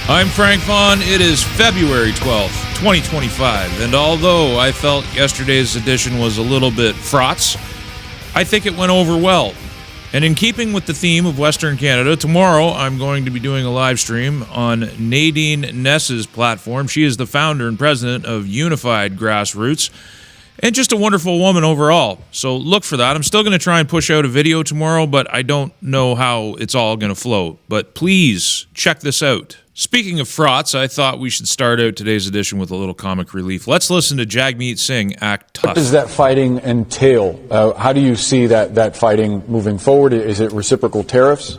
I'm Frank Vaughn. It is February 12th, 2025, and although I felt yesterday's edition was a little bit fraught, I think it went over well. And in keeping with the theme of Western Canada, tomorrow I'm going to be doing a live stream on Nadine Ness's platform. She is the founder and president of Unified Grassroots, and just a wonderful woman overall. So look for that. I'm still going to try and push out a video tomorrow, but I don't know how it's all going to flow. But please check this out. Speaking of frauds, I thought we should start out today's edition with a little comic relief. Let's listen to Jagmeet Singh act tough. What does that fighting entail? How do you see that fighting moving forward? Is it reciprocal tariffs?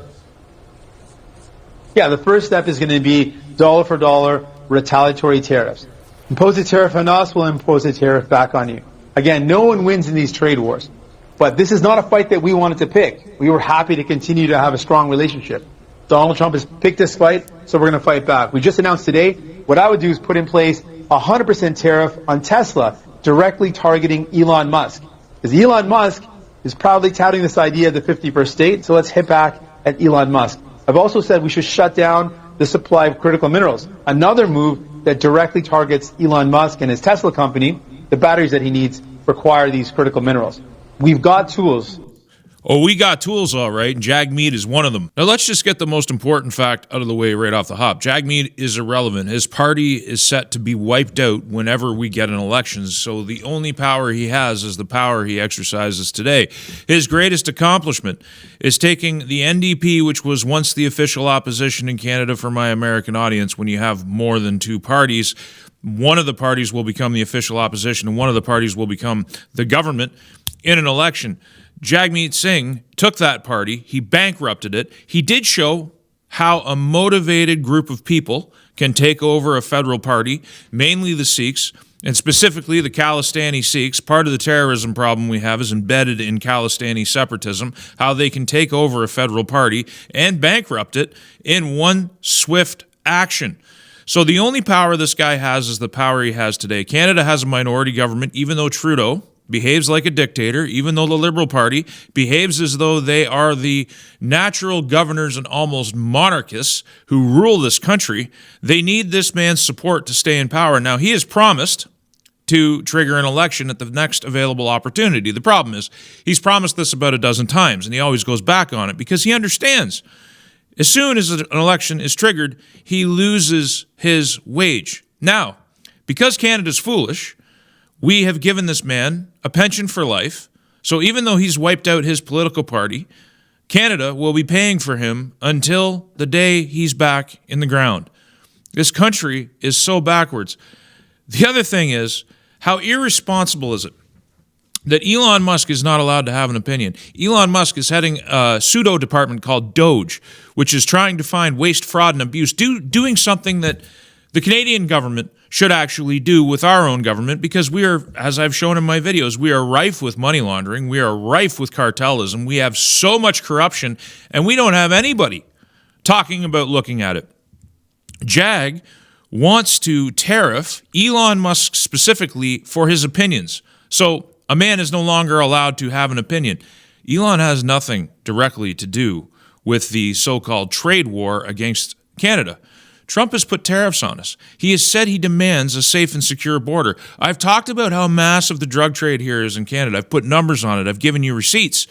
Yeah, the first step is going to be dollar for dollar retaliatory tariffs. Impose a tariff on us, we'll impose a tariff back on you. Again, no one wins in these trade wars. But this is not a fight that we wanted to pick. We were happy to continue to have a strong relationship. Donald Trump has picked this fight, so we're going to fight back. We just announced today, what I would do is put in place a 100% tariff on Tesla, directly targeting Elon Musk. Because Elon Musk is proudly touting this idea of the 51st state, so let's hit back at Elon Musk. I've also said we should shut down the supply of critical minerals. Another move that directly targets Elon Musk and his Tesla company. The batteries that he needs require these critical minerals. We've got tools. Oh, we got tools, all right, and Jagmeet is one of them. Now, let's just get the most important fact out of the way right off the hop. Jagmeet is irrelevant. His party is set to be wiped out whenever we get an election, so the only power he has is the power he exercises today. His greatest accomplishment is taking the NDP, which was once the official opposition in Canada for my American audience. When you have more than two parties, one of the parties will become the official opposition, and one of the parties will become the government in an election. Jagmeet Singh took that party, he bankrupted it. He did show how a motivated group of people can take over a federal party, mainly the Sikhs, and specifically the Khalistani Sikhs. Part of the terrorism problem we have is embedded in Khalistani separatism, how they can take over a federal party and bankrupt it in one swift action. So the only power this guy has is the power he has today. Canada has a minority government, even though Trudeau behaves like a dictator, even though the Liberal Party behaves as though they are the natural governors and almost monarchists who rule this country. They need this man's support to stay in power. Now, he has promised to trigger an election at the next available opportunity. The problem is he's promised this about a dozen times, and he always goes back on it because he understands as soon as an election is triggered, he loses his wage. Now, because Canada's foolish, we have given this man a pension for life. So even though he's wiped out his political party, Canada will be paying for him until the day he's back in the ground. This country is so backwards. The other thing is, how irresponsible is it that Elon Musk is not allowed to have an opinion? Elon Musk is heading a pseudo department called DOGE, which is trying to find waste, fraud, and abuse, doing something that the Canadian government should actually do with our own government, because we are, as I've shown in my videos, we are rife with money laundering, we are rife with cartelism, we have so much corruption, and we don't have anybody talking about looking at it. Jag wants to tariff Elon Musk specifically for his opinions. So a man is no longer allowed to have an opinion. Elon has nothing directly to do with the so-called trade war against Canada. Trump has put tariffs on us. He has said he demands a safe and secure border. I've talked about how massive the drug trade here is in Canada. I've put numbers on it. I've given you receipts.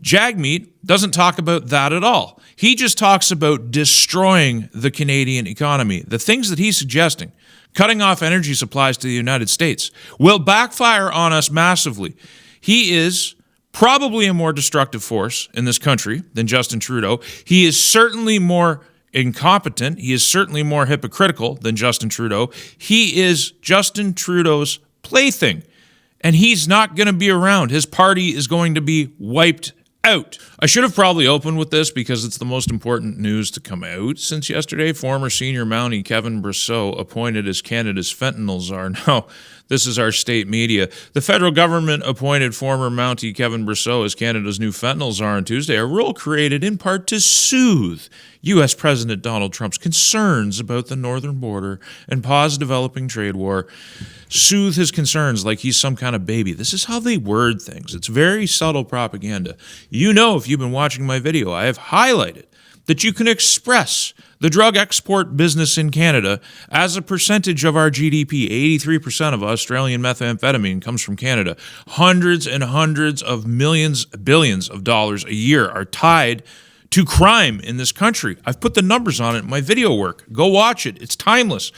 Jagmeet doesn't talk about that at all. He just talks about destroying the Canadian economy. The things that he's suggesting, cutting off energy supplies to the United States, will backfire on us massively. He is probably a more destructive force in this country than Justin Trudeau. He is certainly more incompetent. He is certainly more hypocritical than Justin Trudeau. He is Justin Trudeau's plaything, and he's not going to be around. His party is going to be wiped out. I should have probably opened with this because it's the most important news to come out since yesterday. Former senior Mountie Kevin Brosseau appointed as Canada's fentanyl czar. Now, this is our state media. The federal government appointed former Mountie Kevin Brosseau as Canada's new fentanyl czar on Tuesday, a role created in part to soothe U.S. President Donald Trump's concerns about the northern border and pause developing trade war. Soothe his concerns like he's some kind of baby. This is how they word things. It's very subtle propaganda. You know, if you've been watching my video, I have highlighted that you can express the drug export business in Canada as a percentage of our GDP. 83% of Australian methamphetamine comes from Canada. Hundreds and hundreds of millions, billions of dollars a year are tied to crime in this country. I've put the numbers on it in my video work. Go watch it. It's timeless.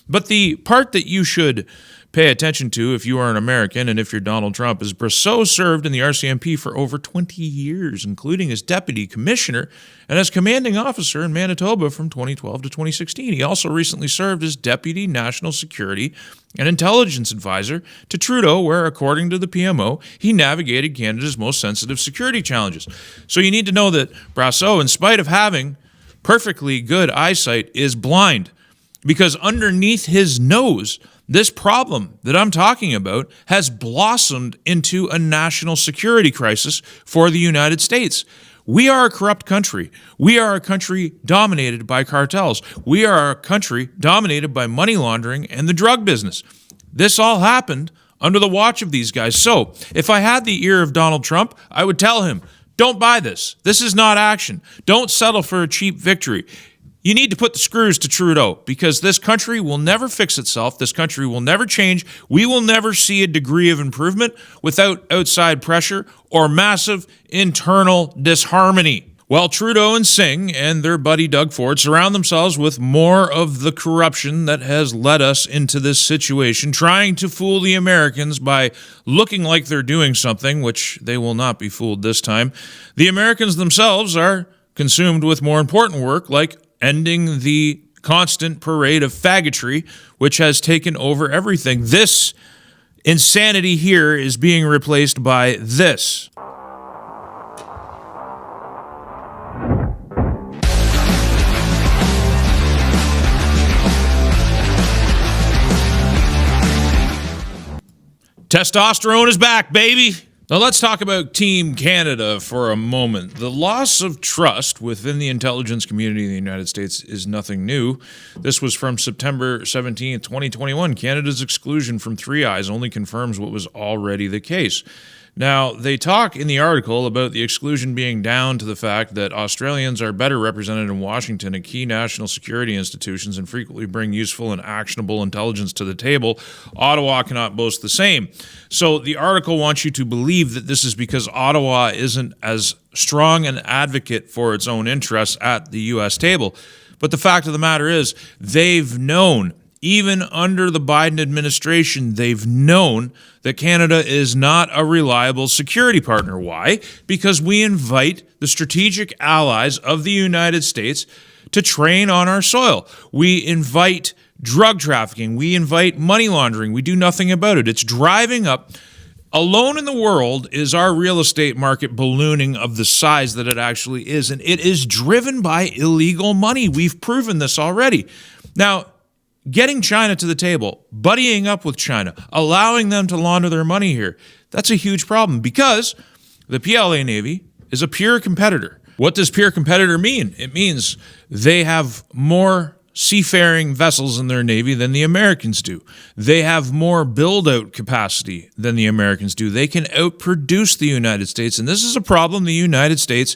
But the part that you should pay attention to if you are an American and if you're Donald Trump is Brosseau served in the RCMP for over 20 years, including as deputy commissioner and as commanding officer in Manitoba from 2012 to 2016. He also recently served as deputy national security and intelligence advisor to Trudeau, where, according to the PMO, he navigated Canada's most sensitive security challenges. So you need to know that Brosseau, in spite of having perfectly good eyesight, is blind, because underneath his nose, this problem that I'm talking about has blossomed into a national security crisis for the United States. We are a corrupt country. We are a country dominated by cartels. We are a country dominated by money laundering and the drug business. This all happened under the watch of these guys. So if I had the ear of Donald Trump, I would tell him, don't buy this. This is not action. Don't settle for a cheap victory. You need to put the screws to Trudeau, because this country will never fix itself. This country will never change. We will never see a degree of improvement without outside pressure or massive internal disharmony. While Trudeau and Singh and their buddy Doug Ford surround themselves with more of the corruption that has led us into this situation, trying to fool the Americans by looking like they're doing something, which they will not be fooled this time, the Americans themselves are consumed with more important work, like ending the constant parade of faggotry, which has taken over everything. This insanity here is being replaced by this. Testosterone is back, baby. Now let's talk about Team Canada for a moment. The loss of trust within the intelligence community in the United States is nothing new. This was from September 17th, 2021. Canada's exclusion from Three Eyes only confirms what was already the case. Now, they talk in the article about the exclusion being down to the fact that Australians are better represented in Washington at key national security institutions and frequently bring useful and actionable intelligence to the table. Ottawa cannot boast the same. So the article wants you to believe that this is because Ottawa isn't as strong an advocate for its own interests at the U.S. table. But the fact of the matter is, they've known, even under the Biden administration, they've known that Canada is not a reliable security partner. Why? Because we invite the strategic allies of the United States to train on our soil. We invite drug trafficking. We invite money laundering. We do nothing about it. It's driving up. Alone in the world is our real estate market ballooning of the size that it actually is, and it is driven by illegal money. We've proven this already. Now, getting China to the table, buddying up with China, allowing them to launder their money here, that's a huge problem, because the PLA Navy is a peer competitor. What does peer competitor mean? It means they have more seafaring vessels in their Navy than the Americans do. They have more build-out capacity than the Americans do. They can outproduce the United States, and this is a problem the United States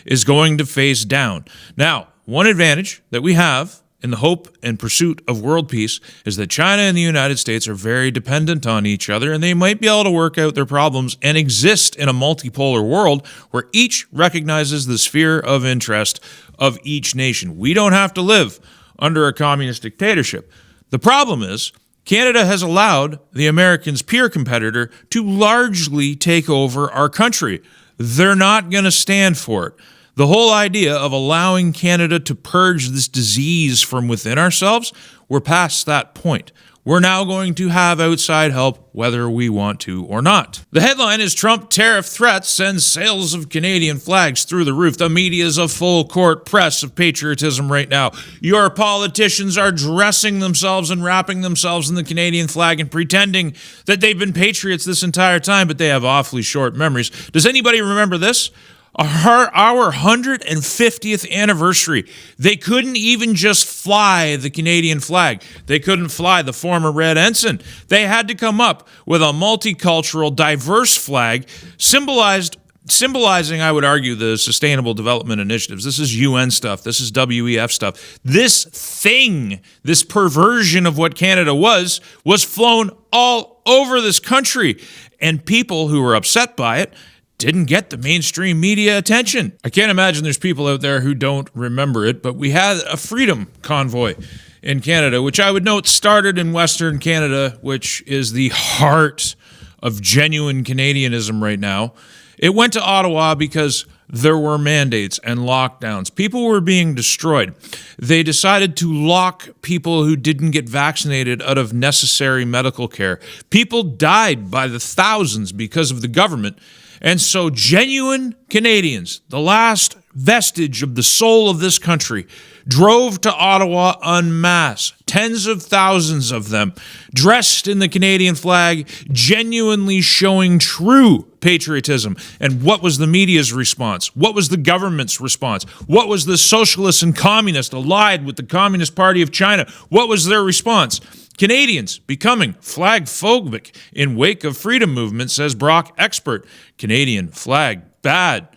is going to face down. Now, one advantage that we have in the hope and pursuit of world peace is that China and the United States are very dependent on each other, and they might be able to work out their problems and exist in a multipolar world where each recognizes the sphere of interest of each nation. We don't have to live under a communist dictatorship. The problem is, Canada has allowed the Americans' peer competitor to largely take over our country. They're not going to stand for it. The whole idea of allowing Canada to purge this disease from within ourselves, we're past that point. We're now going to have outside help whether we want to or not. The headline is Trump tariff threats send sales of Canadian flags through the roof. The media is a full court press of patriotism right now. Your politicians are dressing themselves and wrapping themselves in the Canadian flag and pretending that they've been patriots this entire time, but they have awfully short memories. Does anybody remember this? Our 150th anniversary. They couldn't even just fly the Canadian flag. They couldn't fly the former red ensign. They had to come up with a multicultural, diverse flag symbolized symbolizing, I would argue, the Sustainable Development Initiatives. This is UN stuff. This is WEF stuff. This thing, this perversion of what Canada was flown all over this country. And people who were upset by it didn't get the mainstream media attention. I can't imagine there's people out there who don't remember it, but we had a freedom convoy in Canada, which I would note started in Western Canada, which is the heart of genuine Canadianism right now. It went to Ottawa because there were mandates and lockdowns. People were being destroyed. They decided to lock people who didn't get vaccinated out of necessary medical care. People died by the thousands because of the government. And so genuine Canadians, the last vestige of the soul of this country, drove to Ottawa en masse, tens of thousands of them, dressed in the Canadian flag, genuinely showing true patriotism. And what was the media's response? What was the government's response? What was the socialists and communists allied with the Communist Party of China? What was their response? Canadians becoming flag phobic in wake of freedom movement, says Brock expert. Canadian flag bad.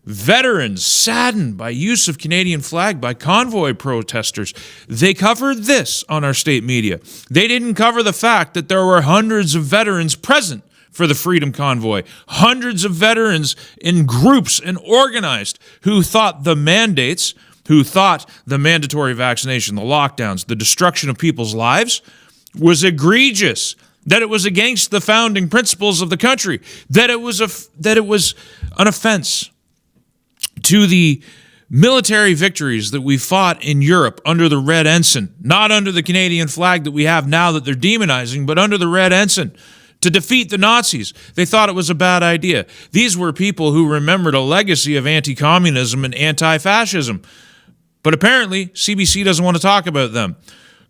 Veterans saddened by use of Canadian flag by convoy protesters. They covered this on our state media. They didn't cover the fact that there were hundreds of veterans present for the Freedom Convoy. Hundreds of veterans in groups and organized who thought the mandates, who thought the mandatory vaccination, the lockdowns, the destruction of people's lives was egregious, that it was against the founding principles of the country, that it was an offense to the military victories that we fought in Europe under the Red Ensign, not under the Canadian flag that we have now that they're demonizing, but under the Red Ensign, to defeat the Nazis. They thought it was a bad idea. These were people who remembered a legacy of anti-communism and anti-fascism. But apparently, CBC doesn't want to talk about them.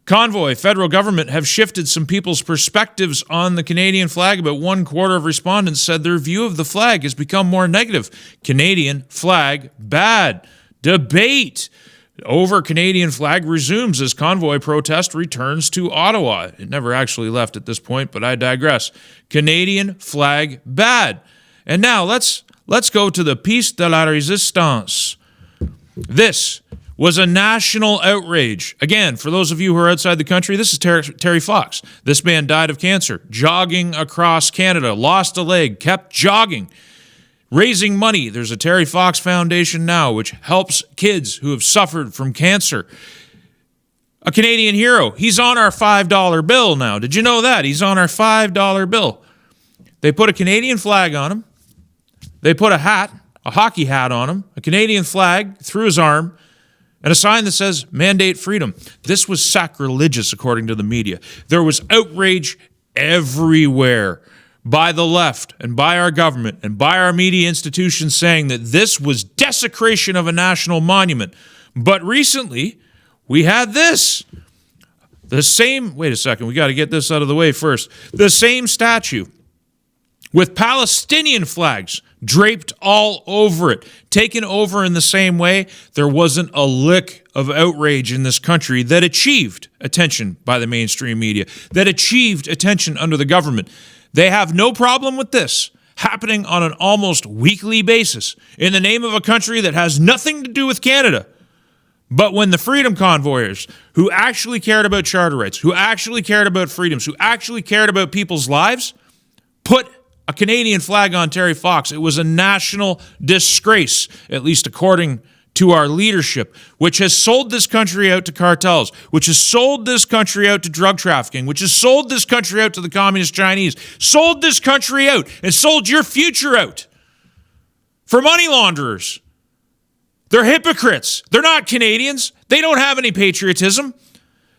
Convoy, federal government have shifted some people's perspectives on the Canadian flag. About 1/4 of respondents said their view of the flag has become more negative. Canadian flag bad. Debate over Canadian flag resumes as convoy protest returns to Ottawa. It never actually left at this point, but I digress. Canadian flag bad. And now let's go to the Piece de la Résistance. This was a national outrage. Again, for those of you who are outside the country, this is Terry Fox. This man died of cancer, jogging across Canada, lost a leg, kept jogging, raising money. There's a Terry Fox Foundation now, which helps kids who have suffered from cancer. A Canadian hero. He's on our $5 bill now. Did you know that? He's on our $5 bill. They put a Canadian flag on him. They put a hat, a hockey hat on him, a Canadian flag through his arm, and a sign that says, mandate freedom. This was sacrilegious, according to the media. There was outrage everywhere by the left and by our government and by our media institutions saying that this was desecration of a national monument. But recently, we had this. Wait a second, we got to get this out of the way first. The same statue with Palestinian flags draped all over it, taken over in the same way. There wasn't a lick of outrage in this country that achieved attention by the mainstream media, that achieved attention under the government. They have no problem with this happening on an almost weekly basis in the name of a country that has nothing to do with Canada. But when the freedom convoyers, who actually cared about charter rights, who actually cared about freedoms, who actually cared about people's lives, put a Canadian flag on Terry Fox, it was a national disgrace, at least according to our leadership, which has sold this country out to cartels, which has sold this country out to drug trafficking, which has sold this country out to the communist Chinese, sold this country out and sold your future out for money launderers. They're hypocrites. They're not Canadians. They don't have any patriotism.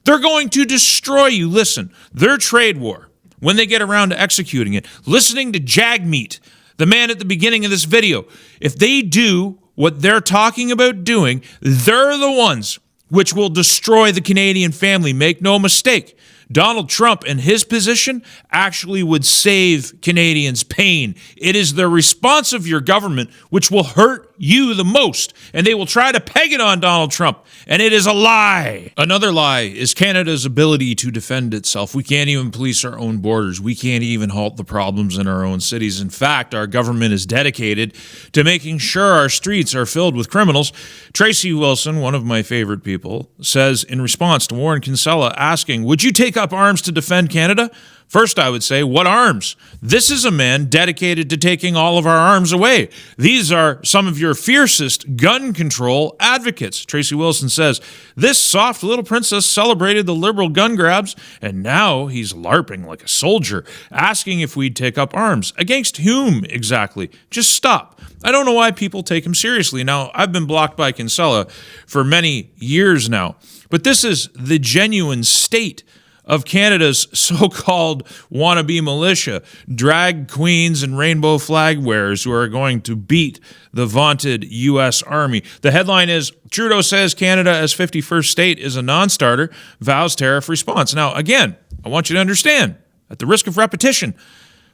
They're going to destroy you. Listen, their trade war, when they get around to executing it, listening to Jagmeet, the man at the beginning of this video, if they do what they're talking about doing, they're the ones which will destroy the Canadian family. Make no mistake. Donald Trump and his position actually would save Canadians pain. It is the response of your government which will hurt you the most, and they will try to peg it on Donald Trump, and it is a lie. Another lie is Canada's ability to defend itself. We can't even police our own borders. We can't even halt the problems in our own cities. In fact, our government is dedicated to making sure our streets are filled with criminals. Tracy Wilson, one of my favorite people, says in response to Warren Kinsella asking, would you take up arms to defend Canada? First, I would say, what arms? This is a man dedicated to taking all of our arms away. These are some of your fiercest gun control advocates. Tracy Wilson says, this soft little princess celebrated the liberal gun grabs, and now he's LARPing like a soldier, asking if we'd take up arms. Against whom exactly? Just stop. I don't know why people take him seriously. Now, I've been blocked by Kinsella for many years now, but this is the genuine state of Canada's so-called wannabe militia, drag queens and rainbow flag wearers who are going to beat the vaunted U.S. Army. The headline is, Trudeau says Canada as 51st state is a non-starter, vows tariff response. Now, again, I want you to understand, at the risk of repetition,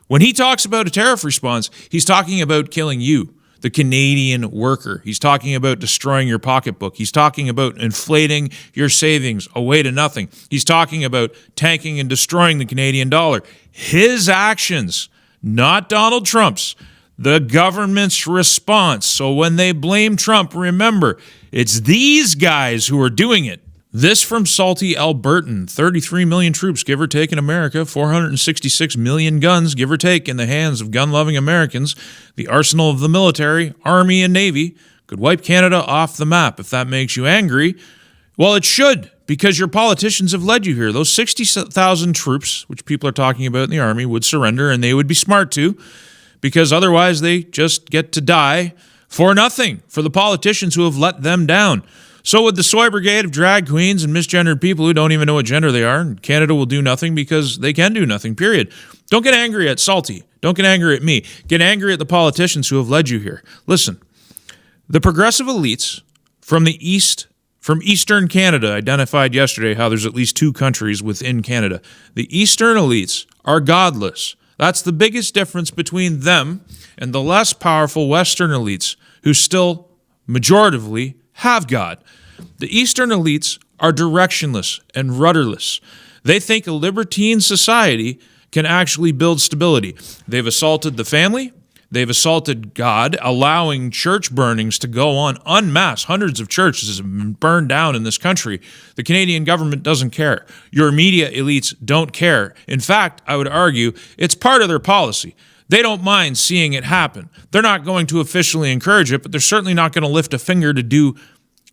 when he talks about a tariff response, he's talking about killing you, the Canadian worker. He's talking about destroying your pocketbook. He's talking about inflating your savings away to nothing. He's talking about tanking and destroying the Canadian dollar. His actions, not Donald Trump's, the government's response. So when they blame Trump, remember, it's these guys who are doing it. This from Salty Albertan. 33 million troops, give or take, in America. 466 million guns, give or take, in the hands of gun-loving Americans. The arsenal of the military, Army, and Navy could wipe Canada off the map. If that makes you angry, well, it should, because your politicians have led you here. Those 60,000 troops, which people are talking about in the Army, would surrender, and they would be smart to, because otherwise they just get to die for nothing, for the politicians who have let them down. So with the soy brigade of drag queens and misgendered people who don't even know what gender they are, Canada will do nothing because they can do nothing, period. Don't get angry at Salty. Don't get angry at me. Get angry at the politicians who have led you here. Listen, the progressive elites from the East, from Eastern Canada, identified yesterday how there's at least two countries within Canada. The Eastern elites are godless. That's the biggest difference between them and the less powerful Western elites who still majoritively have God. The Eastern elites are directionless and rudderless. They think a libertine society can actually build stability. They've assaulted the family. They've assaulted God, allowing church burnings to go on en masse. Hundreds of churches have been burned down in this country. The Canadian government doesn't care. Your media elites don't care. In fact, I would argue it's part of their policy. They don't mind seeing it happen. They're not going to officially encourage it, but they're certainly not going to lift a finger to do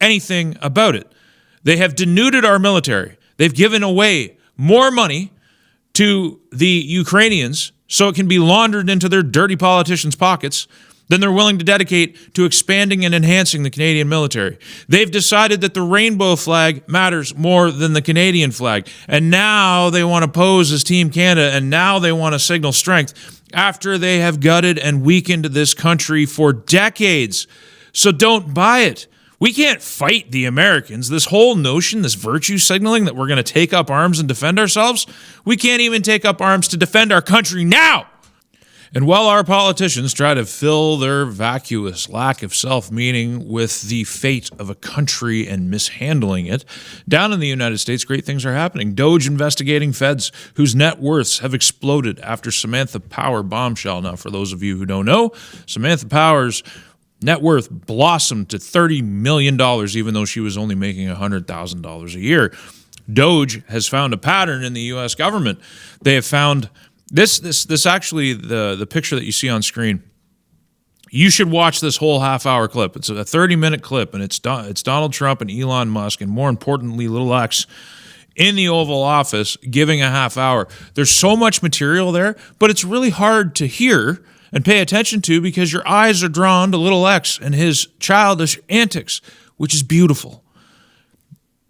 anything about it. They have denuded our military. They've given away more money to the Ukrainians so it can be laundered into their dirty politicians' pockets than they're willing to dedicate to expanding and enhancing the Canadian military. They've decided that the rainbow flag matters more than the Canadian flag. And now they want to pose as Team Canada, and now they want to signal strength after they have gutted and weakened this country for decades. So don't buy it. We can't fight the Americans. This whole notion, this virtue signaling that we're going to take up arms and defend ourselves, we can't even take up arms to defend our country now. And while our politicians try to fill their vacuous lack of self-meaning with the fate of a country and mishandling it, down in the United States, great things are happening. Doge investigating feds whose net worths have exploded after Samantha Power bombshell. Now, for those of you who don't know, Samantha Power's net worth blossomed to $30 million, even though she was only making $100,000 a year. Doge has found a pattern in the U.S. government. They have found this actually, the picture that you see on screen. You should watch this whole half-hour clip. It's a 30-minute clip, and it's Donald Trump and Elon Musk, and more importantly, little X, in the Oval Office giving a half hour. There's so much material there, but it's really hard to hear and pay attention to because your eyes are drawn to little X and his childish antics, which is beautiful.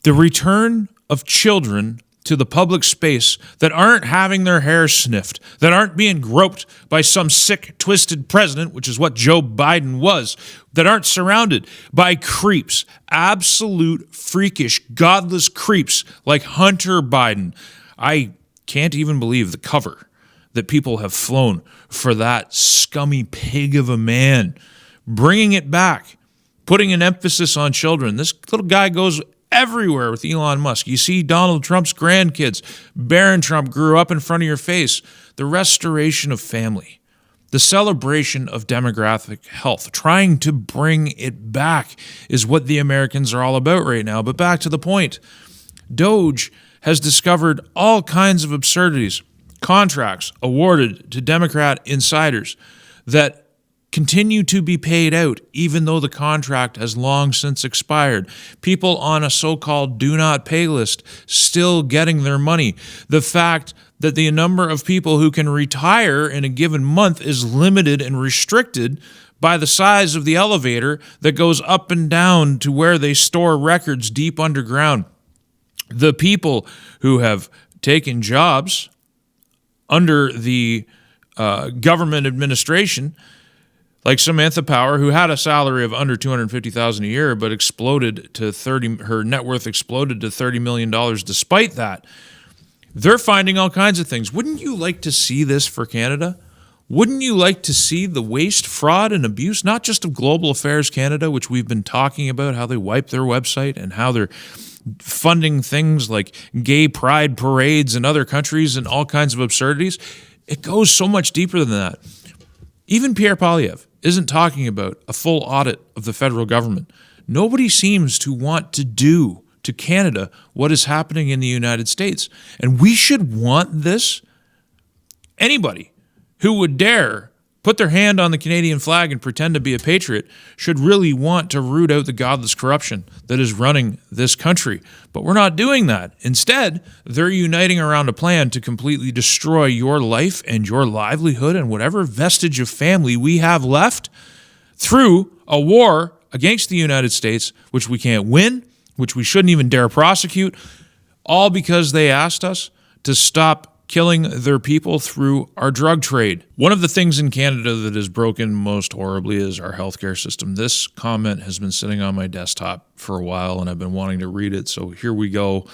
The return of children to the public space that aren't having their hair sniffed, that aren't being groped by some sick, twisted president, which is what Joe Biden was, that aren't surrounded by creeps, absolute freakish, godless creeps like Hunter Biden. I can't even believe the cover that people have flown for that scummy pig of a man, bringing it back putting an emphasis on children. This little guy goes everywhere with Elon Musk. You see Donald Trump's grandkids. Barron Trump grew up in front of your face. The restoration of family, the celebration of demographic health, trying to bring it back is what the Americans are all about right now. But back to the point. Doge has discovered all kinds of absurdities, contracts awarded to Democrat insiders that continue to be paid out even though the contract has long since expired. People on a so-called do not pay list still getting their money. The fact that the number of people who can retire in a given month is limited and restricted by the size of the elevator that goes up and down to where they store records deep underground. The people who have taken jobs under the government administration, like Samantha Power, who had a salary of under $250,000 a year, but her net worth exploded to $30 million despite that. They're finding all kinds of things. Wouldn't you like to see this for Canada? Wouldn't you like to see the waste, fraud, and abuse, not just of Global Affairs Canada, which we've been talking about, how they wipe their website and how they're funding things like gay pride parades in other countries and all kinds of absurdities? It goes so much deeper than that. Even Pierre Poilievre isn't talking about a full audit of the federal government. Nobody seems to want to do to Canada what is happening in the United States. And we should want this. Anybody who would dare put their hand on the Canadian flag and pretend to be a patriot should really want to root out the godless corruption that is running this country. But we're not doing that. Instead, they're uniting around a plan to completely destroy your life and your livelihood and whatever vestige of family we have left through a war against the United States, which we can't win, which we shouldn't even dare prosecute, all because they asked us to stop killing their people through our drug trade. One of the things in Canada that is broken most horribly is our healthcare system. This comment has been sitting on my desktop for a while, and I've been wanting to read it, so here we go.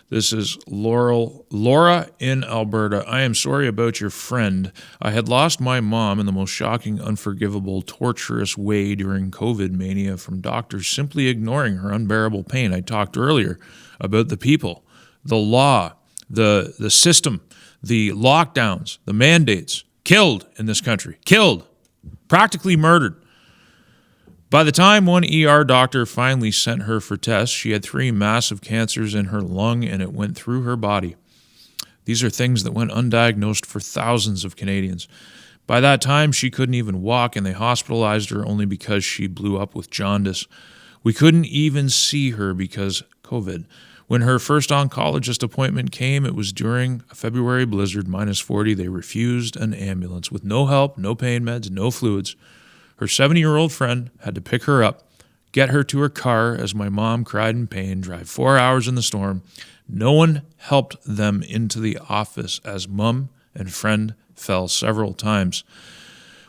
This is Laura in Alberta. I am sorry about your friend. I had lost my mom in the most shocking, unforgivable, torturous way during COVID mania from doctors simply ignoring her unbearable pain. I talked earlier about the people, the law, the system, the lockdowns, the mandates, killed in this country, killed, practically murdered. By the time one ER doctor finally sent her for tests, she had 3 massive cancers in her lung and it went through her body. These are things that went undiagnosed for thousands of Canadians. By that time, she couldn't even walk and they hospitalized her only because she blew up with jaundice. We couldn't even see her because COVID. When her first oncologist appointment came, it was during a February blizzard, -40. They refused an ambulance with no help, no pain meds, no fluids. Her 70-year-old friend had to pick her up, get her to her car as my mom cried in pain, drive 4 hours in the storm. No one helped them into the office as mom and friend fell several times.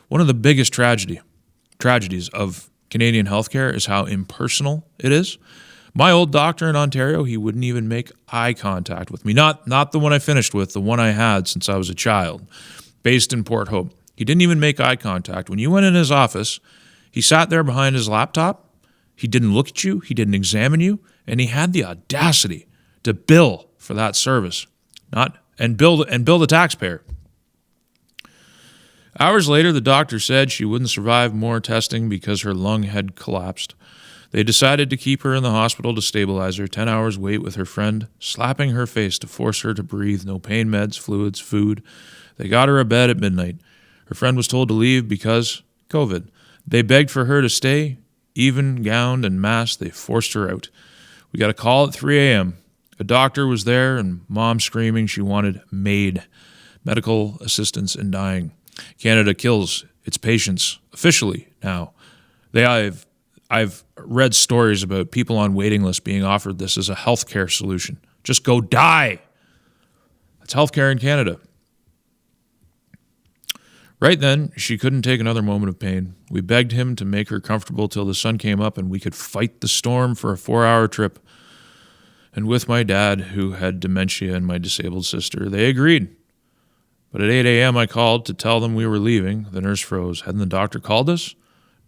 One of the biggest tragedies of Canadian healthcare is how impersonal it is. My old doctor in Ontario, he wouldn't even make eye contact with me. Not the one I finished with, the one I had since I was a child, based in Port Hope. He didn't even make eye contact. When you went in his office, he sat there behind his laptop. He didn't look at you. He didn't examine you. And he had the audacity to bill for that service, and bill the taxpayer. Hours later, the doctor said she wouldn't survive more testing because her lung had collapsed. They decided to keep her in the hospital to stabilize her. 10 hours wait with her friend, slapping her face to force her to breathe. No pain meds, fluids, food. They got her a bed at midnight. Her friend was told to leave because COVID. They begged for her to stay. Even gowned and masked, they forced her out. We got a call at 3 a.m. A doctor was there and mom screaming she wanted MAID, medical assistance in dying. Canada kills its patients officially now. I've read stories about people on waiting lists being offered this as a healthcare solution. Just go die. That's healthcare in Canada. Right then, she couldn't take another moment of pain. We begged him to make her comfortable till the sun came up and we could fight the storm for a 4-hour trip. And with my dad, who had dementia, and my disabled sister, they agreed. But at 8 a.m. I called to tell them we were leaving. The nurse froze. Hadn't the doctor called us?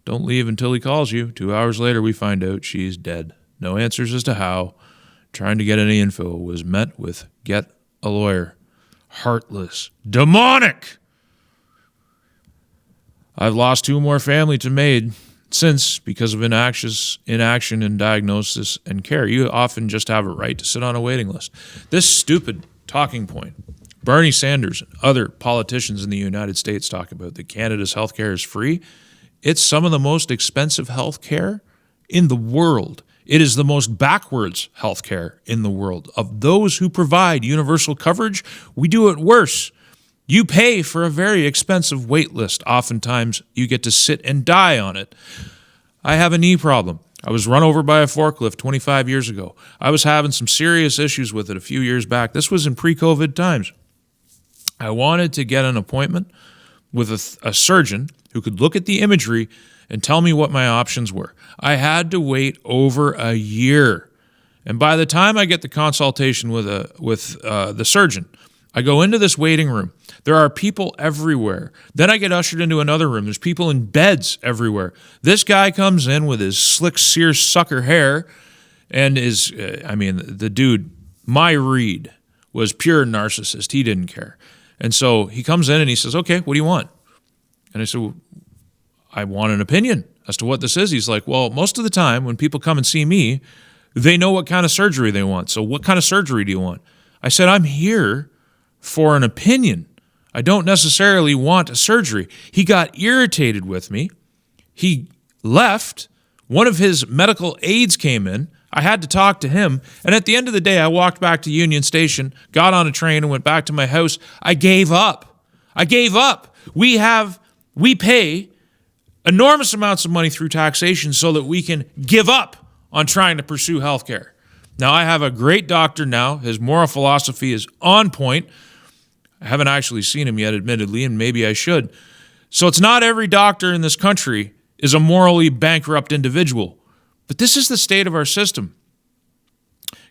Don't leave until he calls you. 2 hours later, we find out she's dead. No answers as to how. Trying to get any info was met with get a lawyer. Heartless. Demonic! I've lost 2 more family to MAID since because of inaction in diagnosis and care. You often just have a right to sit on a waiting list. This stupid talking point. Bernie Sanders and other politicians in the United States talk about that Canada's healthcare is free. It's some of the most expensive healthcare in the world. It is the most backwards healthcare in the world. Of those who provide universal coverage, we do it worse. You pay for a very expensive wait list. Oftentimes, you get to sit and die on it. I have a knee problem. I was run over by a forklift 25 years ago. I was having some serious issues with it a few years back. This was in pre-COVID times. I wanted to get an appointment with a surgeon who could look at the imagery and tell me what my options were. I had to wait over a year. And by the time I get the consultation with the surgeon, I go into this waiting room. There are people everywhere. Then I get ushered into another room. There's people in beds everywhere. This guy comes in with his slick seersucker hair and the dude, my read, was pure narcissist. He didn't care. And so he comes in and he says, okay, what do you want? And I said, well, I want an opinion as to what this is. He's like, well, most of the time when people come and see me, they know what kind of surgery they want. So what kind of surgery do you want? I said, I'm here for an opinion. I don't necessarily want a surgery. He got irritated with me. He left. One of his medical aides came in. I had to talk to him. And at the end of the day, I walked back to Union Station, got on a train, and went back to my house. I gave up. We pay enormous amounts of money through taxation so that we can give up on trying to pursue health care. Now, I have a great doctor now. His moral philosophy is on point. I haven't actually seen him yet, admittedly, and maybe I should. So it's not every doctor in this country is a morally bankrupt individual. But this is the state of our system.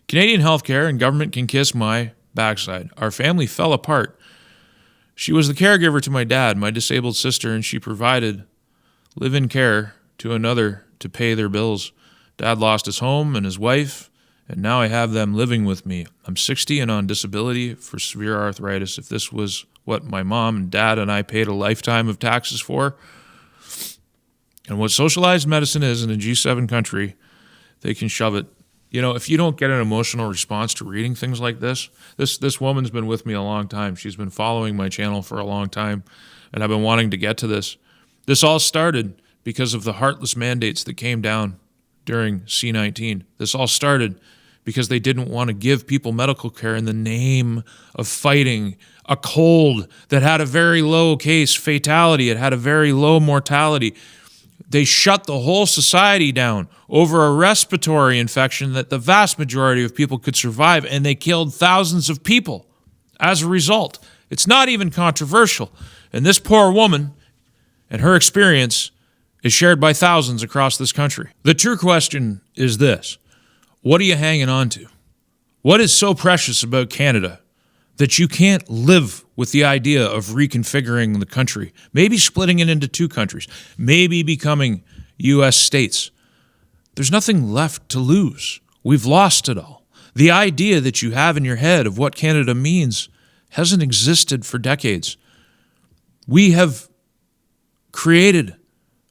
Canadian healthcare and government can kiss my backside. Our family fell apart. She was the caregiver to my dad, my disabled sister, and she provided live-in care to another to pay their bills. Dad lost his home and his wife, and now I have them living with me. I'm 60 and on disability for severe arthritis. If this was what my mom and dad and I paid a lifetime of taxes for, and what socialized medicine is in a G7 country, they can shove it. You know, if you don't get an emotional response to reading things like this woman's been with me a long time. She's been following my channel for a long time, and I've been wanting to get to this. This all started because of the heartless mandates that came down during C-19. This all started because they didn't want to give people medical care in the name of fighting a cold that had a very low case fatality. It had a very low mortality. They shut the whole society down over a respiratory infection that the vast majority of people could survive, and they killed thousands of people as a result. It's not even controversial. And this poor woman and her experience is shared by thousands across this country. The true question is this: what are you hanging on to? What is so precious about Canada that you can't live with the idea of reconfiguring the country, maybe splitting it into 2 countries, maybe becoming U.S. states? There's nothing left to lose. We've lost it all. The idea that you have in your head of what Canada means hasn't existed for decades. We have created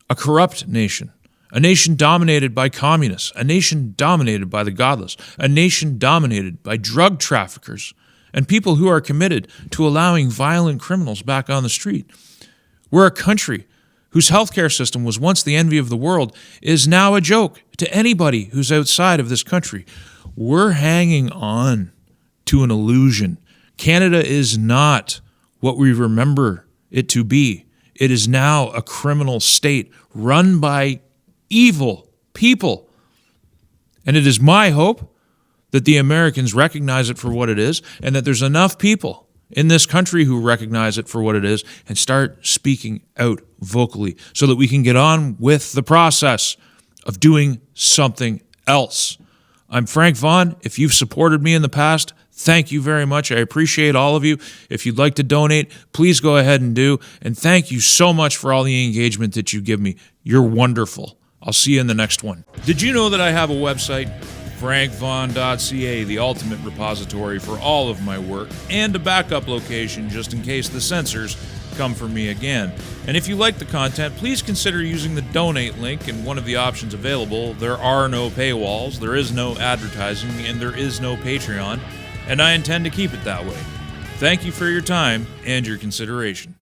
a corrupt nation, a nation dominated by communists, a nation dominated by the godless, a nation dominated by drug traffickers, and people who are committed to allowing violent criminals back on the street. We're a country whose healthcare system was once the envy of the world, is now a joke to anybody who's outside of this country. We're hanging on to an illusion. Canada is not what we remember it to be. It is now a criminal state run by evil people. And it is my hope that the Americans recognize it for what it is, and that there's enough people in this country who recognize it for what it is and start speaking out vocally so that we can get on with the process of doing something else. I'm Frank Vaughn. If you've supported me in the past, thank you very much. I appreciate all of you. If you'd like to donate, please go ahead and do. And thank you so much for all the engagement that you give me. You're wonderful. I'll see you in the next one. Did you know that I have a website? frankvaughn.ca, the ultimate repository for all of my work, and a backup location just in case the censors come for me again. And if you like the content, please consider using the donate link in one of the options available. There are no paywalls, there is no advertising, and there is no Patreon, and I intend to keep it that way. Thank you for your time and your consideration.